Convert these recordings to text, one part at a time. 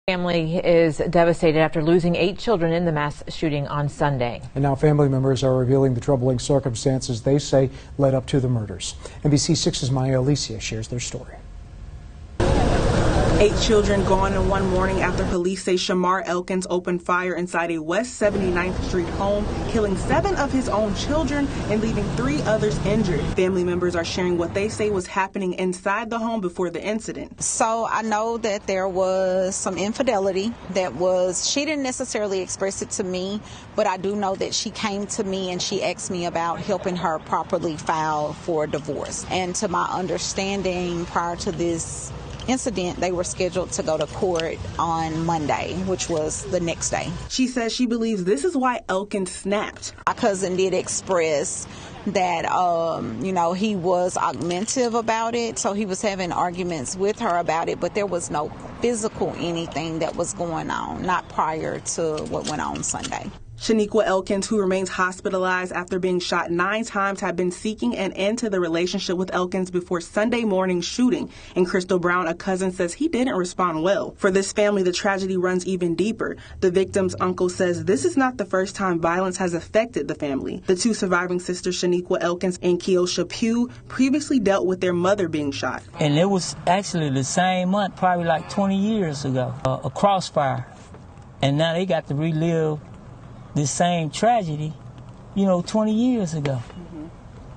Family is devastated after losing 8 children in the mass shooting on Sunday. And now family members are revealing the troubling circumstances they say led up to the murders. NBC6's Maya Alicia shares their story. 8 children gone in one morning after police say Shamar Elkins opened fire inside a West 79th Street home, killing 7 of his own children and leaving 3 others injured. Family members are sharing what they say was happening inside the home before the incident. So I know that there was some infidelity she didn't necessarily express it to me, but I do know that she came to me and she asked me about helping her properly file for divorce. And to my understanding, prior to this incident, they were scheduled to go to court on Monday, which was the next day. She says she believes this is why Elkins snapped. My cousin did express that, he was augmentative about it, so he was having arguments with her about it, but there was no physical anything that was going on, not prior to what went on Sunday. Shaniqua Elkins, who remains hospitalized after being shot 9 times, had been seeking an end to the relationship with Elkins before Sunday morning shooting. And Crystal Brown, a cousin, says he didn't respond well. For this family, the tragedy runs even deeper. The victim's uncle says this is not the first time violence has affected the family. The 2 surviving sisters, Shaniqua Elkins and Keosha Pugh, previously dealt with their mother being shot. And it was actually the same month, probably like 20 years ago, a crossfire. And now they got to relive this same tragedy, 20 years ago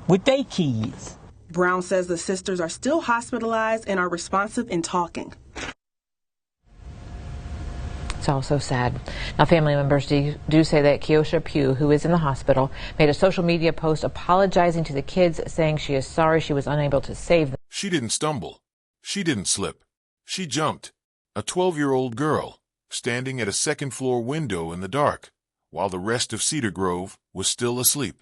with their kids. Brown says the sisters are still hospitalized and are responsive in talking. It's all so sad. Now, family members do say that Keosha Pugh, who is in the hospital, made a social media post apologizing to the kids, saying she is sorry she was unable to save them. She didn't stumble. She didn't slip. She jumped. A 12-year-old girl standing at a second-floor window in the dark, while the rest of Cedar Grove was still asleep,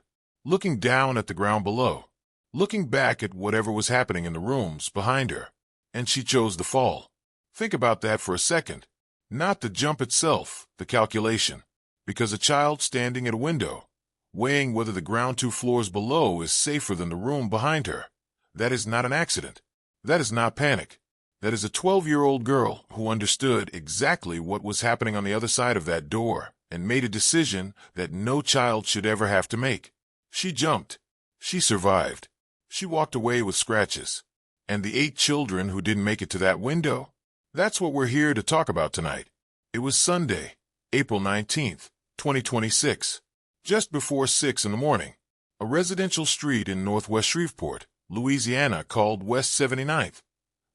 looking down at the ground below, looking back at whatever was happening in the rooms behind her, and she chose the fall. Think about that for a second. Not the jump itself, the calculation, because a child standing at a window, weighing whether the ground 2 floors below is safer than the room behind her, that is not an accident. That is not panic. That is a 12-year-old girl who understood exactly what was happening on the other side of that door and made a decision that no child should ever have to make. She jumped. She survived. She walked away with scratches. And the 8 children who didn't make it to that window? That's what we're here to talk about tonight. It was Sunday, April 19th, 2026. Just before 6 in the morning, a residential street in northwest Shreveport, Louisiana, called West 79th,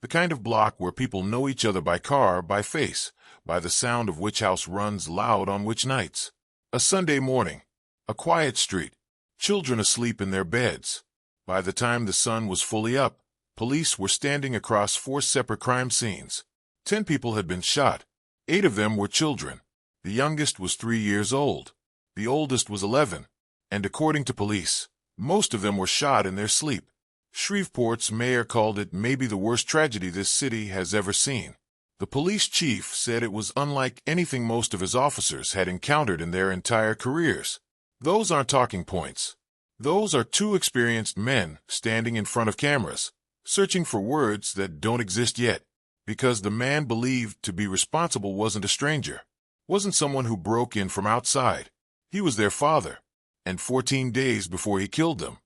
the kind of block where people know each other by car, by face, by the sound of which house runs loud on which nights. A Sunday morning, a quiet street, children asleep in their beds. By the time the sun was fully up, police were standing across 4 separate crime scenes. 10 people had been shot. 8 of them were children. The youngest was 3 years old. The oldest was 11. And according to police, most of them were shot in their sleep. Shreveport's mayor called it maybe the worst tragedy this city has ever seen. The police chief said it was unlike anything most of his officers had encountered in their entire careers. Those aren't talking points. Those are 2 experienced men standing in front of cameras, searching for words that don't exist yet, because the man believed to be responsible wasn't a stranger, wasn't someone who broke in from outside. He was their father, and 14 days before he killed them,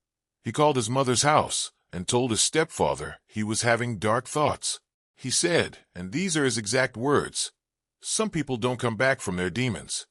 he called his mother's house and told his stepfather he was having dark thoughts. He said, and these are his exact words, "Some people don't come back from their demons."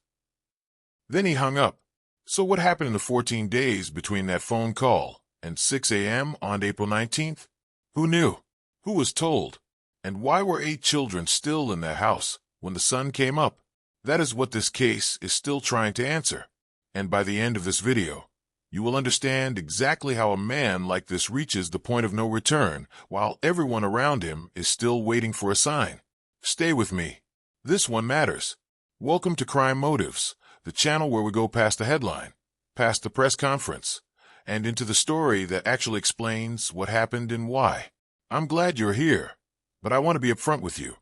Then he hung up. So what happened in the 14 days between that phone call and 6 a.m. on April 19th? Who knew? Who was told? And why were 8 children still in their house when the sun came up? That is what this case is still trying to answer. And by the end of this video, you will understand exactly how a man like this reaches the point of no return while everyone around him is still waiting for a sign. Stay with me. This one matters. Welcome to Crime Motives, the channel where we go past the headline, past the press conference, and into the story that actually explains what happened and why. I'm glad you're here, but I want to be upfront with you.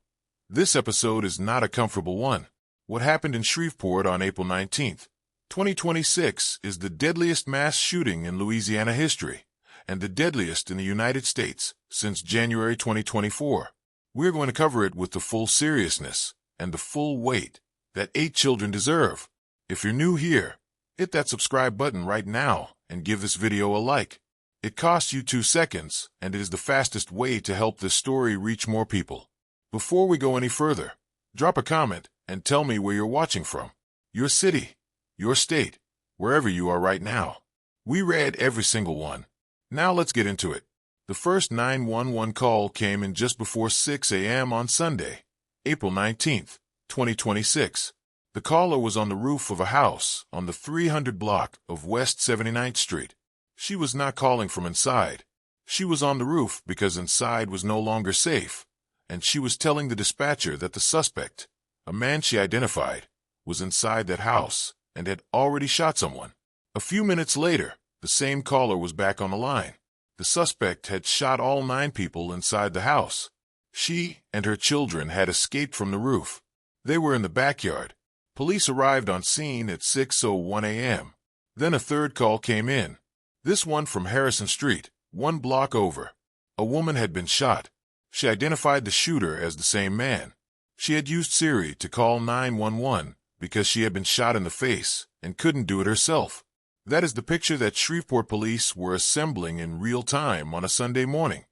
This episode is not a comfortable one. What happened in Shreveport on April 19th, 2026 is the deadliest mass shooting in Louisiana history, and the deadliest in the United States since January 2024. We're going to cover it with the full seriousness, and the full weight that 8 children deserve. If you're new here, hit that subscribe button right now and give this video a like. It costs you 2 seconds, and it is the fastest way to help this story reach more people. Before we go any further, drop a comment and tell me where you're watching from. Your city, your state, wherever you are right now. We read every single one. Now let's get into it. The first 911 call came in just before 6 a.m. on Sunday, April 19th, 2026. The caller was on the roof of a house on the 300 block of West 79th Street. She was not calling from inside. She was on the roof because inside was no longer safe, and she was telling the dispatcher that the suspect, a man she identified, was inside that house and had already shot someone. A few minutes later, the same caller was back on the line. The suspect had shot all 9 people inside the house. She and her children had escaped from the roof. They were in the backyard. Police arrived on scene at 6:01 a.m. Then a third call came in. This one from Harrison Street, 1 block over. A woman had been shot. She identified the shooter as the same man. She had used Siri to call 911 because she had been shot in the face and couldn't do it herself. That is the picture that Shreveport police were assembling in real time on a Sunday morning.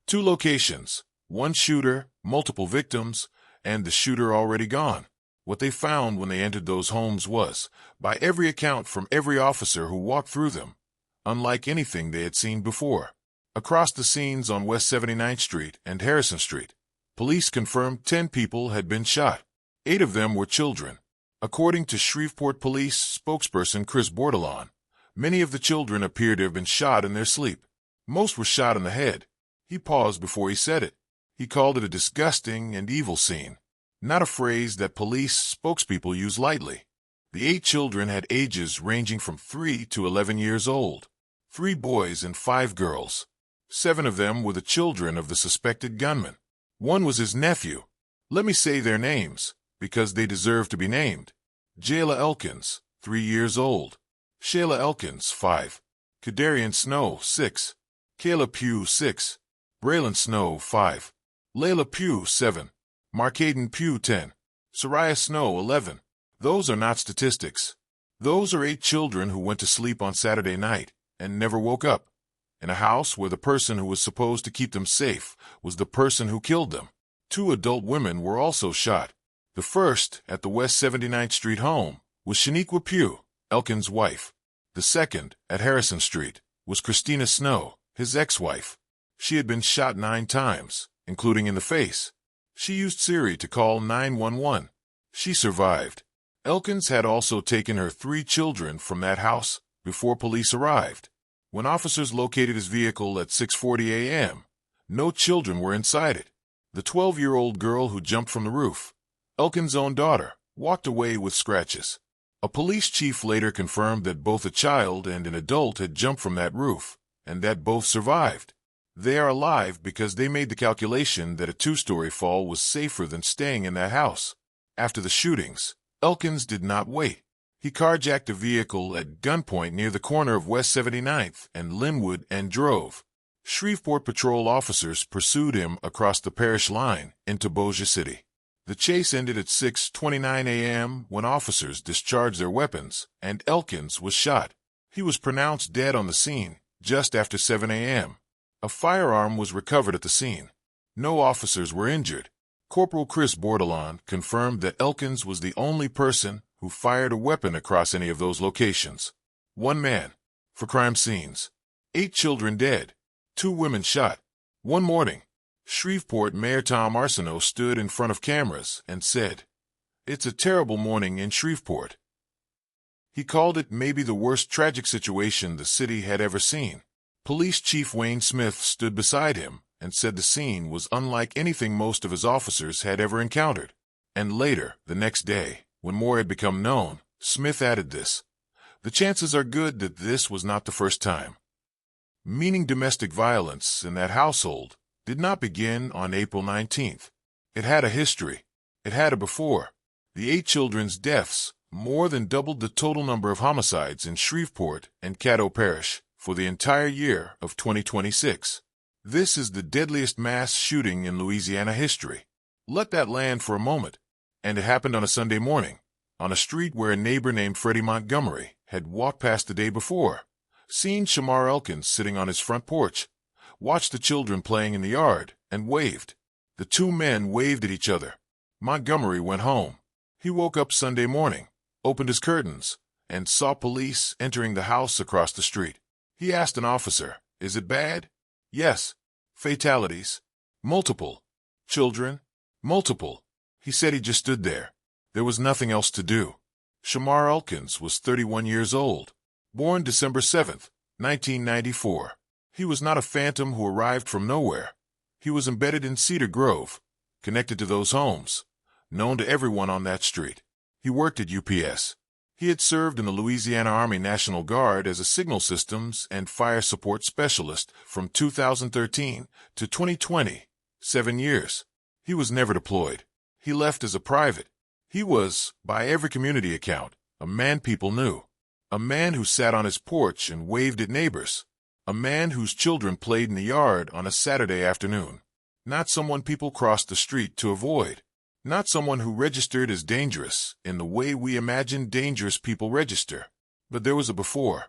2 locations, 1 shooter, multiple victims, and the shooter already gone. What they found when they entered those homes was, by every account from every officer who walked through them, unlike anything they had seen before. Across the scenes on West 79th Street and Harrison Street, police confirmed 10 people had been shot. 8 of them were children. According to Shreveport police spokesperson Chris Braylon, many of the children appear to have been shot in their sleep. Most were shot in the head. He paused before he said it. He called it a disgusting and evil scene, not a phrase that police spokespeople use lightly. The 8 children had ages ranging from 3 to 11 years old, 3 boys and 5 girls. 7 of them were the children of the suspected gunman. 1 was his nephew. Let me say their names, because they deserve to be named. Jayla Elkins, 3 years old. Shayla Elkins, 5. Khedarrion Snow, 6. Kayla Pugh, 6. Braylon Snow, 5. Layla Pugh, 7. Markaydon Pugh, 10. Sariahh Snow, 11. Those are not statistics. Those are 8 children who went to sleep on Saturday night and never woke up, in a house where the person who was supposed to keep them safe was the person who killed them. 2 adult women were also shot. The first, at the West 79th Street home, was Shaniqua Pugh, Elkins' wife. The second, at Harrison Street, was Christina Snow, his ex-wife. She had been shot 9 times, including in the face. She used Siri to call 911. She survived. Elkins had also taken her 3 children from that house before police arrived. When officers located his vehicle at 6:40 a.m., no children were inside it. The 12-year-old girl who jumped from the roof, Elkins' own daughter, walked away with scratches. A police chief later confirmed that both a child and an adult had jumped from that roof, and that both survived. They are alive because they made the calculation that a 2-story fall was safer than staying in that house. After the shootings, Elkins did not wait. He carjacked a vehicle at gunpoint near the corner of West 79th and Linwood and drove. Shreveport patrol officers pursued him across the parish line into Bossier City. The chase ended at 6:29 a.m. when officers discharged their weapons and Elkins was shot. He was pronounced dead on the scene just after 7 a.m. A firearm was recovered at the scene. No officers were injured. Corporal Chris Braylon confirmed that Elkins was the only person who fired a weapon across any of those locations. 1 man for crime scenes. 8 children dead. 2 women shot. One morning, Shreveport Mayor Tom Arsenault stood in front of cameras and said, "It's a terrible morning in Shreveport." He called it maybe the worst tragic situation the city had ever seen. Police Chief Wayne Smith stood beside him and said the scene was unlike anything most of his officers had ever encountered. And later, the next day, when more had become known, Smith added this: "The chances are good that this was not the first time." Meaning domestic violence in that household did not begin on April 19th. It had a history. It had a before. The 8 children's deaths more than doubled the total number of homicides in Shreveport and Caddo Parish for the entire year of 2026. This is the deadliest mass shooting in Louisiana history. Let that land for a moment. And it happened on a Sunday morning, on a street where a neighbor named Freddie Montgomery had walked past the day before, seen Shamar Elkins sitting on his front porch, watched the children playing in the yard, and waved. The two men waved at each other. Montgomery went home. He woke up Sunday morning, opened his curtains, and saw police entering the house across the street. He asked an officer, "Is it bad?" "Yes." "Fatalities?" "Multiple." "Children?" "Multiple." He said he just stood there. There was nothing else to do. Shamar Elkins was 31 years old, born December 7th, 1994. He was not a phantom who arrived from nowhere. He was embedded in Cedar Grove, connected to those homes, known to everyone on that street. He worked at UPS. He had served in the Louisiana Army National Guard as a signal systems and fire support specialist from 2013 to 2020, 7 years. He was never deployed. He left as a private. He was, by every community account, a man people knew. A man who sat on his porch and waved at neighbors. A man whose children played in the yard on a Saturday afternoon. Not someone people crossed the street to avoid. Not someone who registered as dangerous in the way we imagine dangerous people register. But there was a before.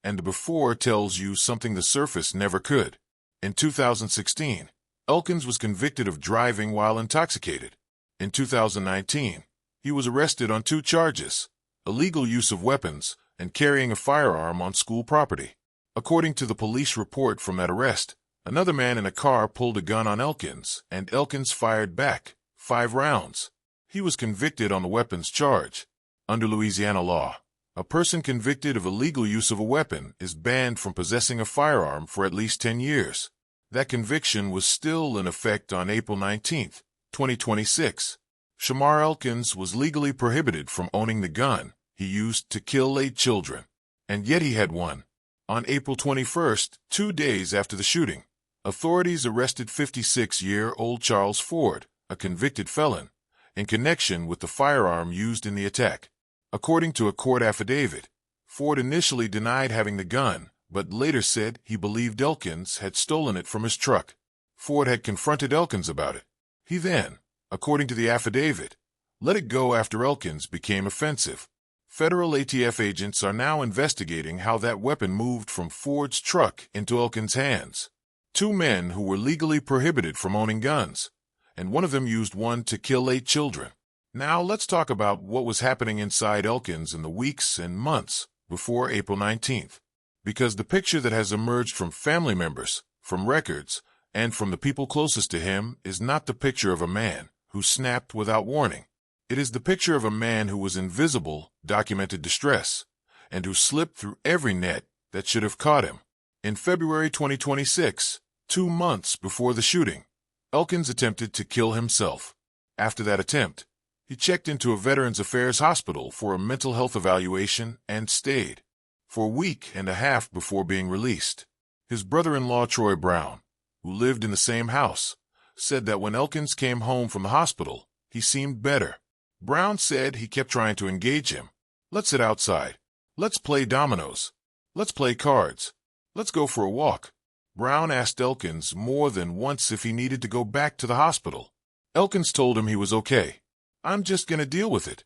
And the before tells you something the surface never could. In 2016, Elkins was convicted of driving while intoxicated. In 2019, he was arrested on 2 charges: illegal use of weapons and carrying a firearm on school property. According to the police report from that arrest, another man in a car pulled a gun on Elkins, and Elkins fired back 5 rounds. He was convicted on the weapons charge. Under Louisiana law, a person convicted of illegal use of a weapon is banned from possessing a firearm for at least 10 years. That conviction was still in effect on April 19, 2026. Shamar Elkins was legally prohibited from owning the gun he used to kill 8 children, and yet he had one. On April 21st, 2 days after the shooting, authorities arrested 56-year-old Charles Ford, a convicted felon, in connection with the firearm used in the attack. According to a court affidavit, Ford initially denied having the gun, but later said he believed Elkins had stolen it from his truck. Ford had confronted Elkins about it. He then, according to the affidavit, let it go after Elkins became offensive. Federal ATF agents are now investigating how that weapon moved from Ford's truck into Elkins' hands. 2 men who were legally prohibited from owning guns, and one of them used one to kill 8 children. Now let's talk about what was happening inside Elkins in the weeks and months before April 19th. Because the picture that has emerged from family members, from records, and from the people closest to him is not the picture of a man who snapped without warning. It is the picture of a man who was in visible, documented distress, and who slipped through every net that should have caught him. In February 2026, 2 months before the shooting, Elkins attempted to kill himself. After that attempt, he checked into a Veterans Affairs hospital for a mental health evaluation and stayed for a week and a half before being released. His brother-in-law, Troy Brown, who lived in the same house, said that when Elkins came home from the hospital, he seemed better. Brown said he kept trying to engage him. "Let's sit outside. Let's play dominoes. Let's play cards. Let's go for a walk." Brown asked Elkins more than once if he needed to go back to the hospital. Elkins told him he was okay. "I'm just going to deal with it."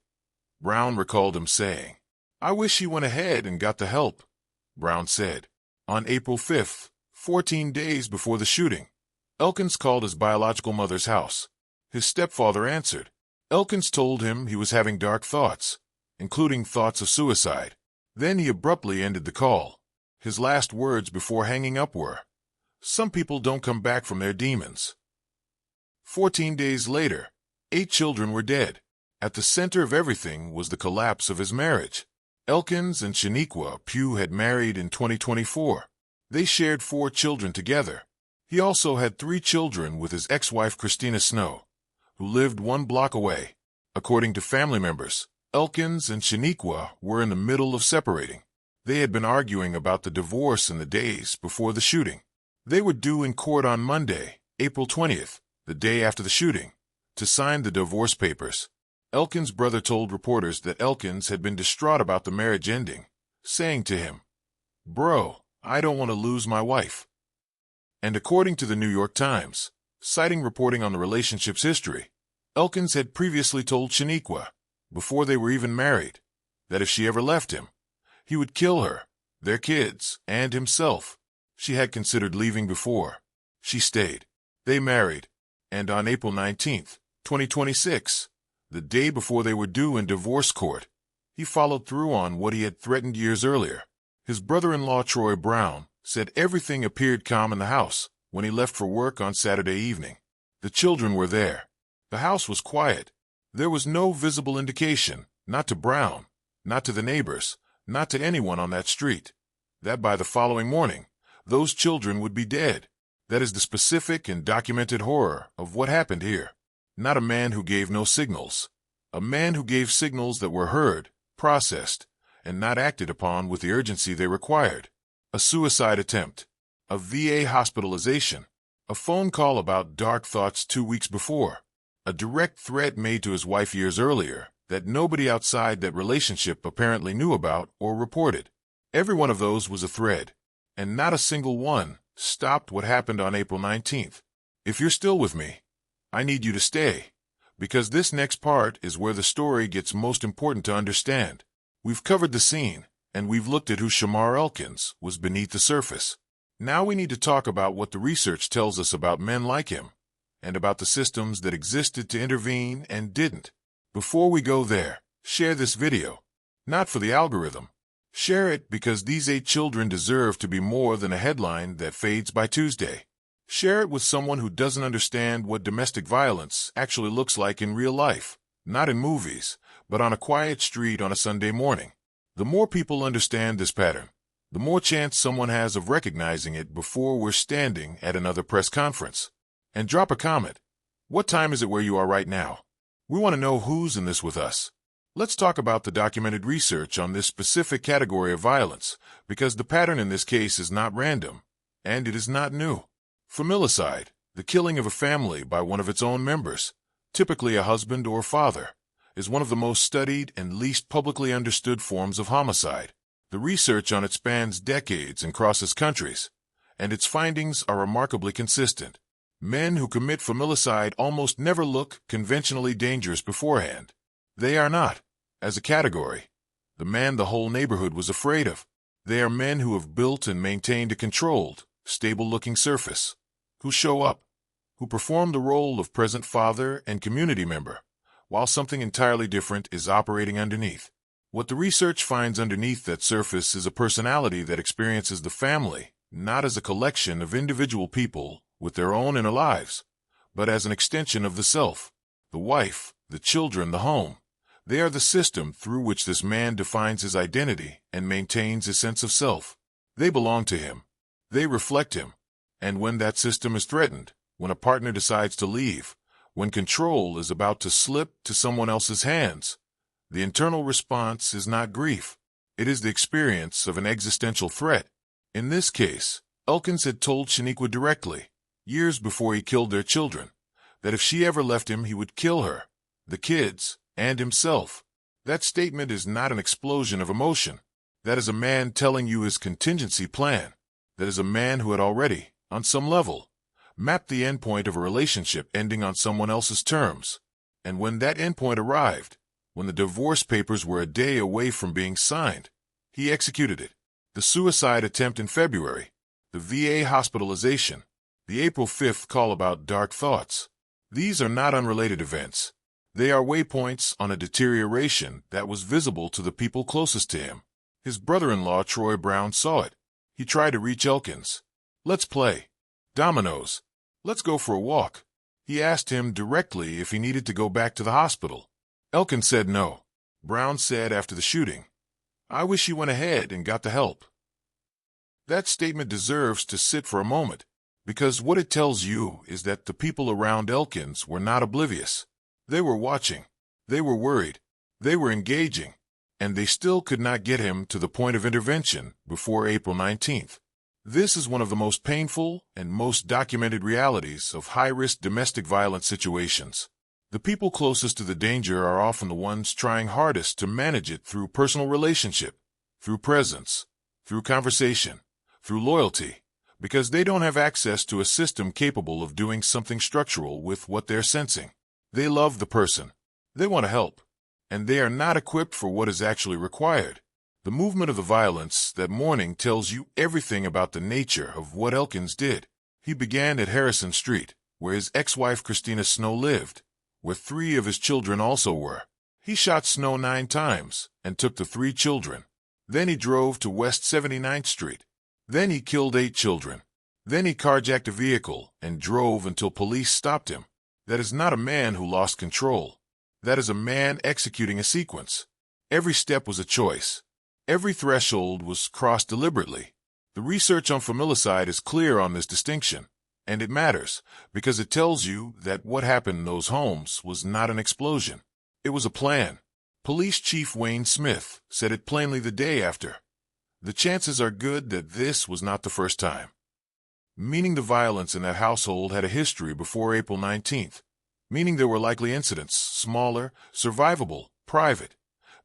Brown recalled him saying, "I wish he went ahead and got the help," Brown said. On April 5th, 14 days before the shooting, Elkins called his biological mother's house. His stepfather answered. Elkins told him he was having dark thoughts, including thoughts of suicide. Then he abruptly ended the call. His last words before hanging up were, "Some people don't come back from their demons." 14 days later, 8 children were dead. At the center of everything was the collapse of his marriage. Elkins and Shaniqua Pugh had married in 2024. They shared 4 children together. He also had 3 children with his ex-wife Christina Snow, who lived 1 block away. According to family members, Elkins and Shaniqua were in the middle of separating. They had been arguing about the divorce in the days before the shooting. They were due in court on Monday, April 20th, the day after the shooting, to sign the divorce papers. Elkins' brother told reporters that Elkins had been distraught about the marriage ending, saying to him, "Bro, I don't want to lose my wife." And according to the New York Times, citing reporting on the relationship's history, Elkins had previously told Shaniqua, before they were even married, that if she ever left him, he would kill her, their kids, and himself. She had considered leaving before. She stayed. They married, and on April 19, 2026, the day before they were due in divorce court, he followed through on what he had threatened years earlier. His brother-in-law, Troy Brown, said everything appeared calm in the house when he left for work on Saturday evening. The children were there. The house was quiet. There was no visible indication, not to Brown, not to the neighbors, not to anyone on that street, that by the following morning, those children would be dead. That is the specific and documented horror of what happened here. Not a man who gave no signals. A man who gave signals that were heard, processed, and not acted upon with the urgency they required. A suicide attempt. A VA hospitalization. A phone call about dark thoughts 2 weeks before. A direct threat made to his wife years earlier that nobody outside that relationship apparently knew about or reported. Every one of those was a thread, and not a single one stopped what happened on April 19th. If you're still with me, I need you to stay, because this next part is where the story gets most important to understand. We've covered the scene, and we've looked at who Shamar Elkins was beneath the surface. Now we need to talk about what the research tells us about men like him, and about the systems that existed to intervene and didn't. Before we go there, share this video. Not for the algorithm. Share it because these 8 children deserve to be more than a headline that fades by Tuesday. Share it with someone who doesn't understand what domestic violence actually looks like in real life, not in movies, but on a quiet street on a Sunday morning. The more people understand this pattern, the more chance someone has of recognizing it before we're standing at another press conference. And drop a comment. What time is it where you are right now? We want to know who's in this with us. Let's talk about the documented research on this specific category of violence, because the pattern in this case is not random, and it is not new. Familicide, the killing of a family by one of its own members, typically a husband or father, is one of the most studied and least publicly understood forms of homicide. The research on it spans decades and crosses countries, and its findings are remarkably consistent. Men who commit familicide almost never look conventionally dangerous beforehand. They are not, as a category, the man the whole neighborhood was afraid of. They are men who have built and maintained a controlled, stable-looking surface, who show up, who perform the role of present father and community member, while something entirely different is operating underneath. What the research finds underneath that surface is a personality that experiences the family not as a collection of individual people with their own inner lives, but as an extension of the self, the wife, the children, the home. They are the system through which this man defines his identity and maintains his sense of self. They belong to him. They reflect him. And when that system is threatened, when a partner decides to leave, when control is about to slip to someone else's hands, the internal response is not grief. It is the experience of an existential threat. In this case, Elkins had told Shaniqua directly, years before he killed their children, that if she ever left him, he would kill her, the kids, and himself. That statement is not an explosion of emotion. That is a man telling you his contingency plan. That is a man who had already, on some level, mapped the endpoint of a relationship ending on someone else's terms. And when that endpoint arrived, when the divorce papers were a day away from being signed, he executed it. The suicide attempt in February, the VA hospitalization, the April 5th call about dark thoughts. These are not unrelated events. They are waypoints on a deterioration that was visible to the people closest to him. His brother-in-law, Troy Brown, saw it. He tried to reach Elkins. Let's play dominoes. Let's go for a walk. He asked him directly if he needed to go back to the hospital. Elkins said no. Brown said after the shooting, I wish he went ahead and got the help. That statement deserves to sit for a moment, because what it tells you is that the people around Elkins were not oblivious. They were watching. They were worried. They were engaging. And they still could not get him to the point of intervention before April 19th. This is one of the most painful and most documented realities of high-risk domestic violence situations. The people closest to the danger are often the ones trying hardest to manage it through personal relationship, through presence, through conversation, through loyalty, because they don't have access to a system capable of doing something structural with what they're sensing. They love the person. They want to help. And they are not equipped for what is actually required. The movement of the violence that morning tells you everything about the nature of what Elkins did. He began at Harrison Street, where his ex-wife Christina Snow lived, where 3 of his children also were. He shot Snow 9 times and took the 3 children. Then he drove to West 79th Street. Then he killed 8 children. Then he carjacked a vehicle and drove until police stopped him. That is not a man who lost control. That is a man executing a sequence. Every step was a choice. Every threshold was crossed deliberately. The research on familicide is clear on this distinction, and it matters because it tells you that what happened in those homes was not an explosion. It was a plan. Police Chief Wayne Smith said it plainly the day after. The chances are good that this was not the first time. Meaning the violence in that household had a history before April 19th. Meaning there were likely incidents, smaller, survivable, private,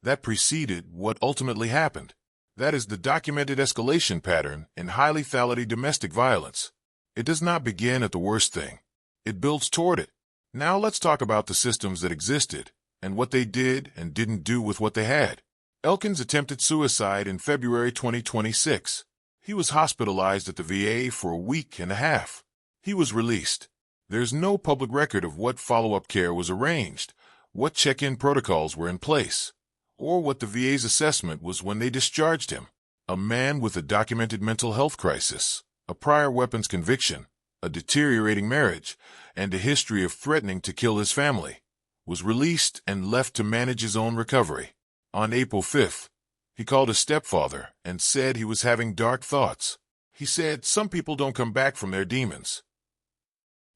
that preceded what ultimately happened. That is the documented escalation pattern in highly lethality domestic violence. It does not begin at the worst thing. It builds toward it. Now let's talk about the systems that existed and what they did and didn't do with what they had. Elkins attempted suicide in February 2026. He was hospitalized at the VA for a week and a half. He was released. There's no public record of what follow-up care was arranged, what check-in protocols were in place, or what the VA's assessment was when they discharged him. A man with a documented mental health crisis, a prior weapons conviction, a deteriorating marriage, and a history of threatening to kill his family, was released and left to manage his own recovery. On April 5th, he called his stepfather and said he was having dark thoughts. He said some people don't come back from their demons.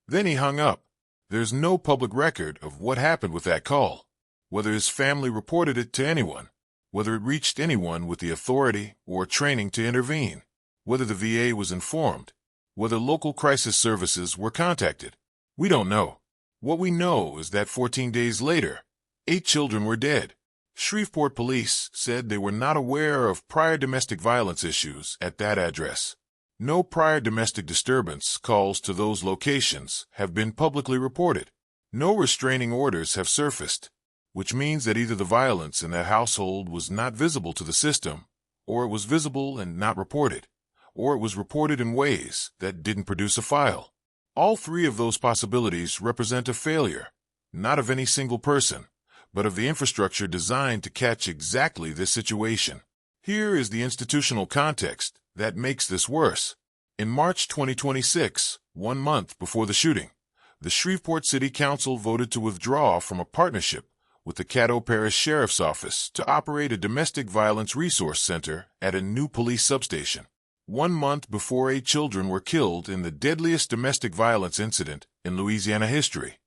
Then he hung up. There's no public record of what happened with that call, whether his family reported it to anyone, whether it reached anyone with the authority or training to intervene, whether the VA was informed, whether local crisis services were contacted. We don't know. What we know is that 14 days later, 8 children were dead. Shreveport police said they were not aware of prior domestic violence issues at that address. No prior domestic disturbance calls to those locations have been publicly reported. No restraining orders have surfaced, which means that either the violence in that household was not visible to the system, or it was visible and not reported, or it was reported in ways that didn't produce a file. All 3 of those possibilities represent a failure, not of any single person, but of the infrastructure designed to catch exactly this situation. Here is the institutional context that makes this worse. In March 2026, 1 month before the shooting, the Shreveport City Council voted to withdraw from a partnership with the Caddo Parish Sheriff's Office to operate a domestic violence resource center at a new police substation. 1 month before 8 children were killed in the deadliest domestic violence incident in Louisiana history,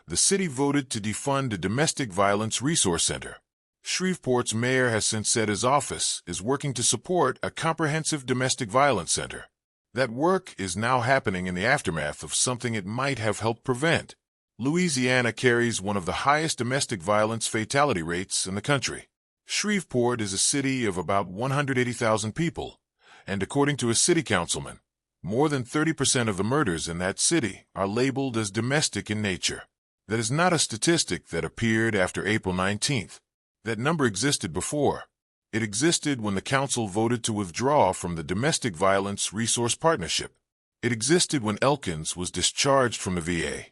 the city voted to defund a domestic violence resource center. Shreveport's mayor has since said his office is working to support a comprehensive domestic violence center. That work is now happening in the aftermath of something it might have helped prevent. Louisiana carries one of the highest domestic violence fatality rates in the country. Shreveport is a city of about 180,000 people, and according to a city councilman, more than 30% of the murders in that city are labeled as domestic in nature. That is not a statistic that appeared after April 19th. That number existed before. It existed when the council voted to withdraw from the Domestic Violence Resource Partnership. It existed when Elkins was discharged from the VA.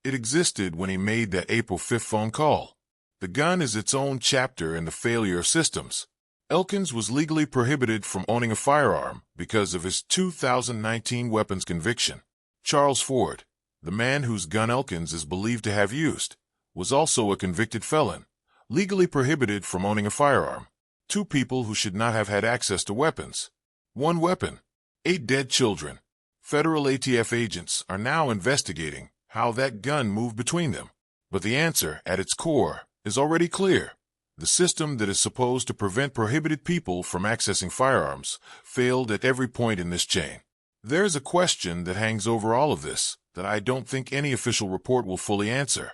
It existed when he made that April 5th phone call. The gun is its own chapter in the failure of systems. Elkins was legally prohibited from owning a firearm because of his 2019 weapons conviction. Charles Ford, the man whose gun Elkins is believed to have used, was also a convicted felon, legally prohibited from owning a firearm. 2 people who should not have had access to weapons. 1 weapon. 8 dead children. Federal ATF agents are now investigating how that gun moved between them. But the answer, at its core, is already clear. The system that is supposed to prevent prohibited people from accessing firearms failed at every point in this chain. There is a question that hangs over all of this that I don't think any official report will fully answer,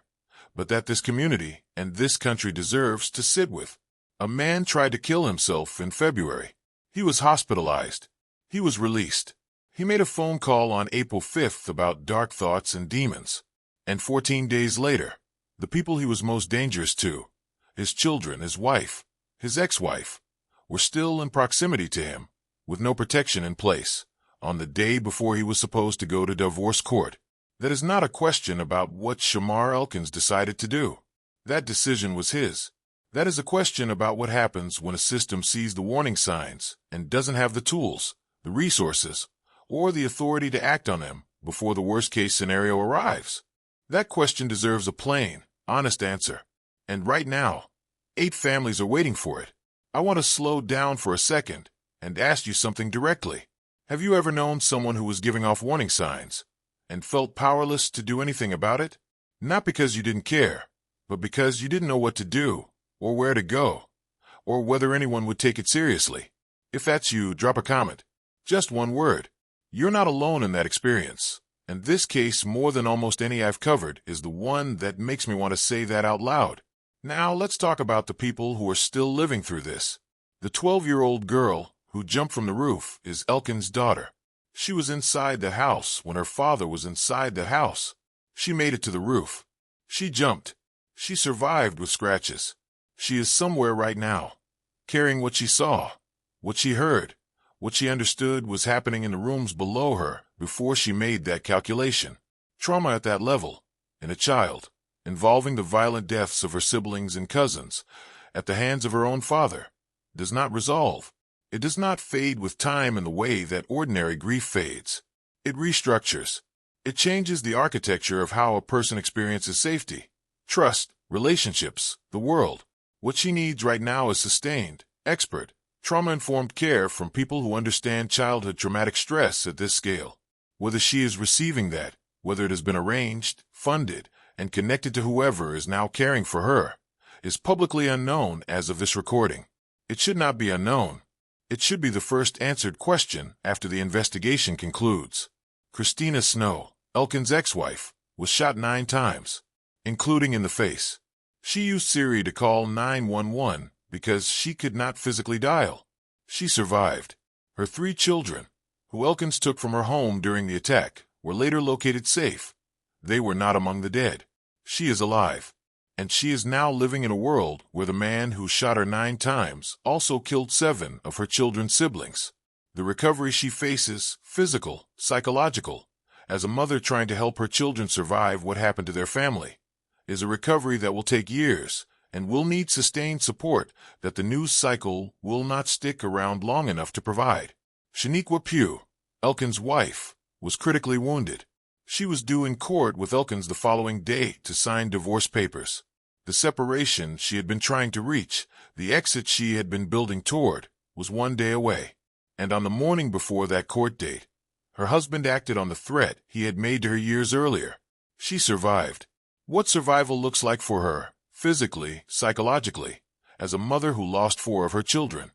but that this community and this country deserves to sit with. A man tried to kill himself in February. He was hospitalized. He was released. He made a phone call on April 5th about dark thoughts and demons. And 14 days later, The people he was most dangerous to, his children, his wife, his ex-wife, were still in proximity to him, with no protection in place, on the day before he was supposed to go to divorce court. That is not a question about what Shamar Elkins decided to do. That decision was his. That is a question about what happens when a system sees the warning signs and doesn't have the tools, the resources, or the authority to act on them before the worst-case scenario arrives. That question deserves a plain, honest answer. And right now, 8 families are waiting for it. I want to slow down for a second and ask you something directly. Have you ever known someone who was giving off warning signs and felt powerless to do anything about it? Not because you didn't care, but because you didn't know what to do, or where to go, or whether anyone would take it seriously. If that's you, drop a comment. Just one word. You're not alone in that experience. And this case, more than almost any I've covered, is the one that makes me want to say that out loud. Now, let's talk about the people who are still living through this. The 12-year-old girl who jumped from the roof is Elkins' daughter. She was inside the house when her father was inside the house. She made it to the roof. She jumped. She survived with scratches. She is somewhere right now, carrying what she saw, what she heard, what she understood was happening in the rooms below her before she made that calculation. Trauma at that level, in a child, involving the violent deaths of her siblings and cousins at the hands of her own father, does not resolve. It does not fade with time in the way that ordinary grief fades. It restructures. It changes the architecture of how a person experiences safety, trust, relationships, the world. What she needs right now is sustained, expert, trauma-informed care from people who understand childhood traumatic stress at this scale. Whether she is receiving that, whether it has been arranged, funded, and connected to whoever is now caring for her, is publicly unknown as of this recording. It should not be unknown. It should be the first answered question after the investigation concludes. Christina Snow, Elkins' ex-wife, was shot 9 times, including in the face. She used Siri to call 911 because she could not physically dial. She survived. Her 3 children, who Elkins took from her home during the attack, were later located safe. They were not among the dead. She is alive. And she is now living in a world where the man who shot her 9 times also killed 7 of her children's siblings. The recovery she faces, physical, psychological, as a mother trying to help her children survive what happened to their family, is a recovery that will take years and will need sustained support that the news cycle will not stick around long enough to provide. Shaniqua Pugh, Elkins' wife, was critically wounded. She was due in court with Elkins the following day to sign divorce papers. The separation she had been trying to reach, the exit she had been building toward, was 1 day away. And on the morning before that court date, her husband acted on the threat he had made to her years earlier. She survived. What survival looks like for her, physically, psychologically, as a mother who lost 4 of her children,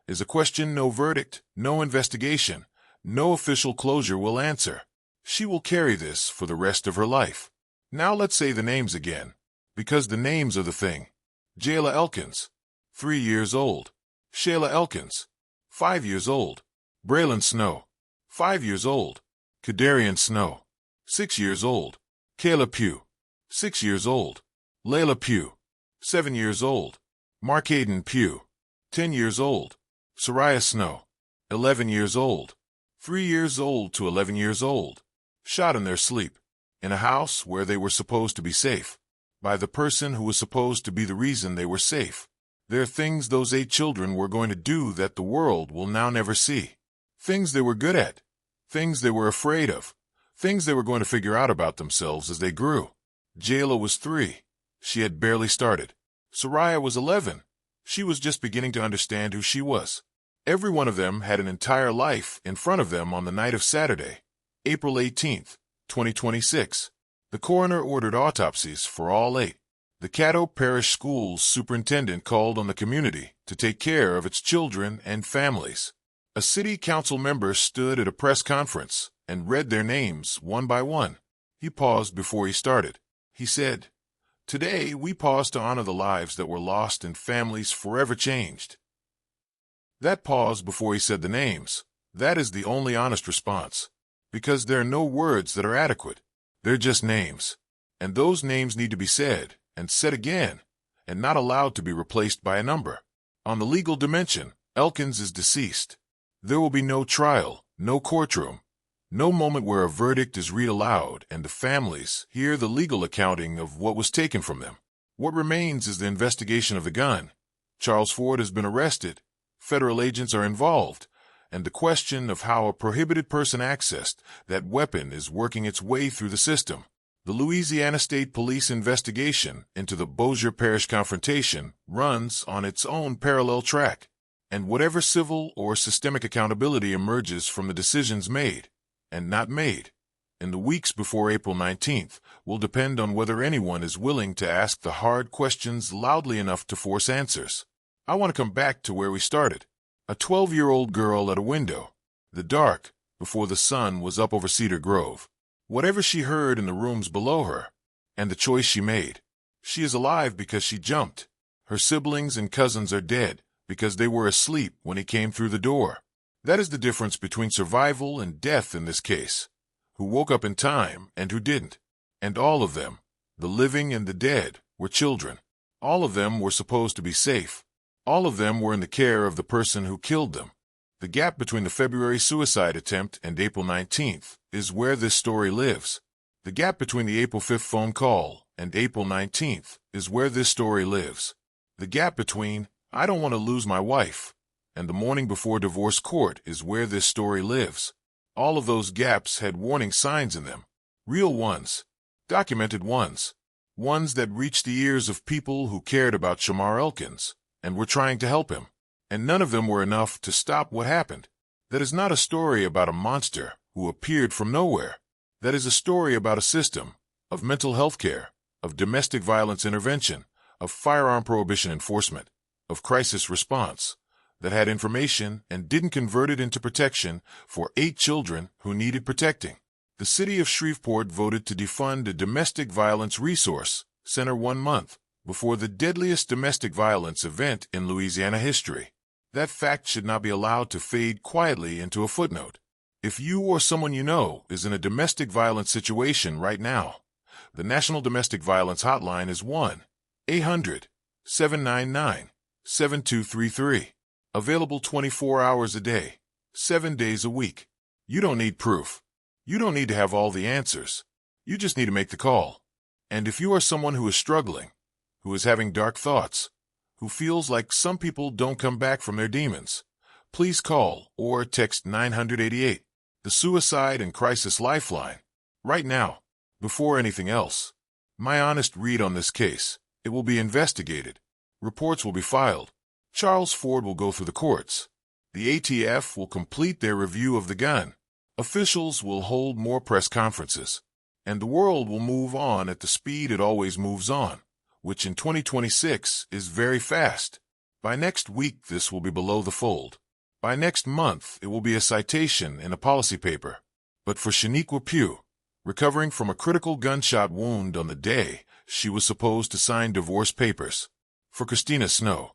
is a question no verdict, no investigation, no official closure will answer. She will carry this for the rest of her life. Now let's say the names again, because the names are the thing. Jayla Elkins, 3 years old. Shayla Elkins, 5 years old. Braylon Snow, 5 years old. Khedarrion Snow, 6 years old. Kayla Pugh, 6 years old. Layla Pugh, 7 years old. Markaydon Pugh, 10 years old. Sariahh Snow, 11 years old. 3 years old to 11 years old. Shot in their sleep, in a house where they were supposed to be safe, by the person who was supposed to be the reason they were safe. There are things those 8 children were going to do that the world will now never see. Things they were good at, things they were afraid of, things they were going to figure out about themselves as they grew. Jayla was 3. She had barely started. Sariahh was 11. She was just beginning to understand who she was. Every one of them had an entire life in front of them on the night of Saturday, April 18th, 2026. The coroner ordered autopsies for all 8. The Caddo Parish Schools superintendent called on the community to take care of its children and families. A city council member stood at a press conference and read their names one by one. He paused before he started. He said, "Today we pause to honor the lives that were lost and families forever changed." That pause before he said the names, that is the only honest response. Because there are no words that are adequate. They're just names. And those names need to be said, and set again, and not allowed to be replaced by a number. On the legal dimension, Elkins is deceased. There will be no trial, no courtroom, no moment where a verdict is read aloud and the families hear the legal accounting of what was taken from them. What remains is the investigation of the gun. Charles Ford has been arrested, federal agents are involved, and the question of how a prohibited person accessed that weapon is working its way through the system. The Louisiana State Police investigation into the Bossier Parish confrontation runs on its own parallel track, and whatever civil or systemic accountability emerges from the decisions made and not made in the weeks before April 19th will depend on whether anyone is willing to ask the hard questions loudly enough to force answers. I want to come back to where we started. A 12-year-old girl at a window, the dark, before the sun was up over Cedar Grove. Whatever she heard in the rooms below her, and the choice she made. She is alive because she jumped. Her siblings and cousins are dead because they were asleep when he came through the door. That is the difference between survival and death in this case. Who woke up in time and who didn't. And all of them, the living and the dead, were children. All of them were supposed to be safe. All of them were in the care of the person who killed them. The gap between the February suicide attempt and April 19th is where this story lives. The gap between the April 5th phone call and April 19th is where this story lives. The gap between, I don't want to lose my wife, and the morning before divorce court is where this story lives. All of those gaps had warning signs in them. Real ones. Documented ones. Ones that reached the ears of people who cared about Shamar Elkins and were trying to help him. And none of them were enough to stop what happened. That is not a story about a monster who appeared from nowhere. That is a story about a system of mental health care, of domestic violence intervention, of firearm prohibition enforcement, of crisis response, that had information and didn't convert it into protection for 8 children who needed protecting. The city of Shreveport voted to defund a domestic violence resource center 1 month before the deadliest domestic violence event in Louisiana history. That fact should not be allowed to fade quietly into a footnote. If you or someone you know is in a domestic violence situation right now, the National Domestic Violence Hotline is 1-800-799-7233. Available 24 hours a day, 7 days a week. You don't need proof. You don't need to have all the answers. You just need to make the call. And if you are someone who is struggling, who is having dark thoughts, who feels like some people don't come back from their demons, please call or text 988, the Suicide and Crisis Lifeline, right now, before anything else. My honest read on this case, it will be investigated. Reports will be filed. Charles Ford will go through the courts. The ATF will complete their review of the gun. Officials will hold more press conferences. And the world will move on at the speed it always moves on, which in 2026 is very fast. By next week, this will be below the fold. By next month, it will be a citation in a policy paper. But for Shaniqua Pugh, recovering from a critical gunshot wound on the day she was supposed to sign divorce papers. For Christina Snow,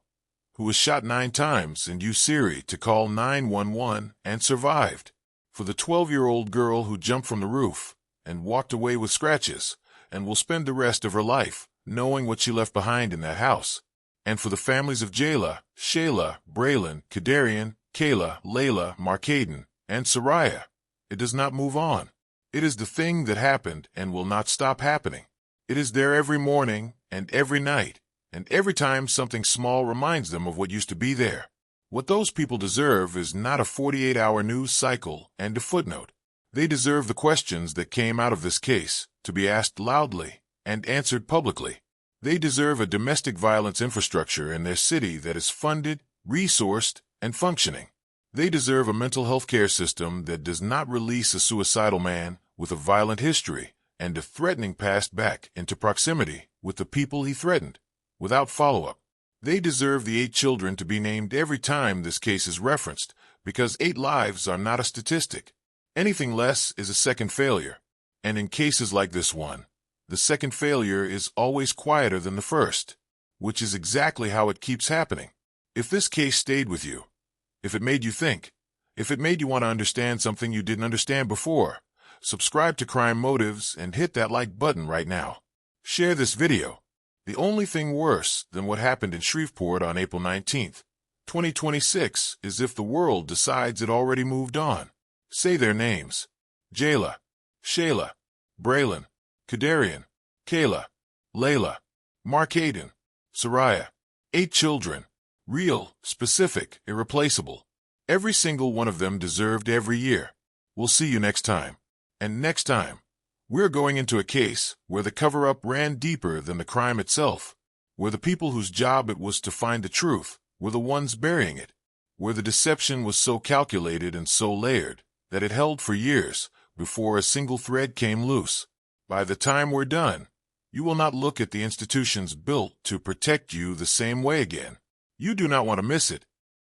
who was shot 9 times and used Siri to call 911 and survived. For the 12-year-old girl who jumped from the roof and walked away with scratches and will spend the rest of her life knowing what she left behind in that house. And for the families of Jayla, Shayla, Braylon, Khedarrion, Kayla, Layla, Markaydon, and Sariahh, it does not move on. It is the thing that happened and will not stop happening. It is there every morning and every night, and every time something small reminds them of what used to be there. What those people deserve is not a 48-hour news cycle and a footnote. They deserve the questions that came out of this case to be asked loudly and answered publicly. They deserve a domestic violence infrastructure in their city that is funded, resourced, and functioning. They deserve a mental health care system that does not release a suicidal man with a violent history and a threatening past back into proximity with the people he threatened, without follow-up. They deserve the 8 children to be named every time this case is referenced, because 8 lives are not a statistic. Anything less is a second failure. And in cases like this one, the second failure is always quieter than the first, which is exactly how it keeps happening. If this case stayed with you, if it made you think, if it made you want to understand something you didn't understand before, subscribe to Crime Motives and hit that like button right now. Share this video. The only thing worse than what happened in Shreveport on April 19th, 2026 is if the world decides it already moved on. Say their names: Jayla, Shayla, Braylon, Khedarrion, Kayla, Layla, Markaydon, Sariahh. 8 children. Real, specific, irreplaceable. Every single one of them deserved every year. We'll see you next time. And next time, we're going into a case where the cover-up ran deeper than the crime itself, where the people whose job it was to find the truth were the ones burying it, where the deception was so calculated and so layered that it held for years before a single thread came loose. By the time we're done, you will not look at the institutions built to protect you the same way again. You do not want to miss it.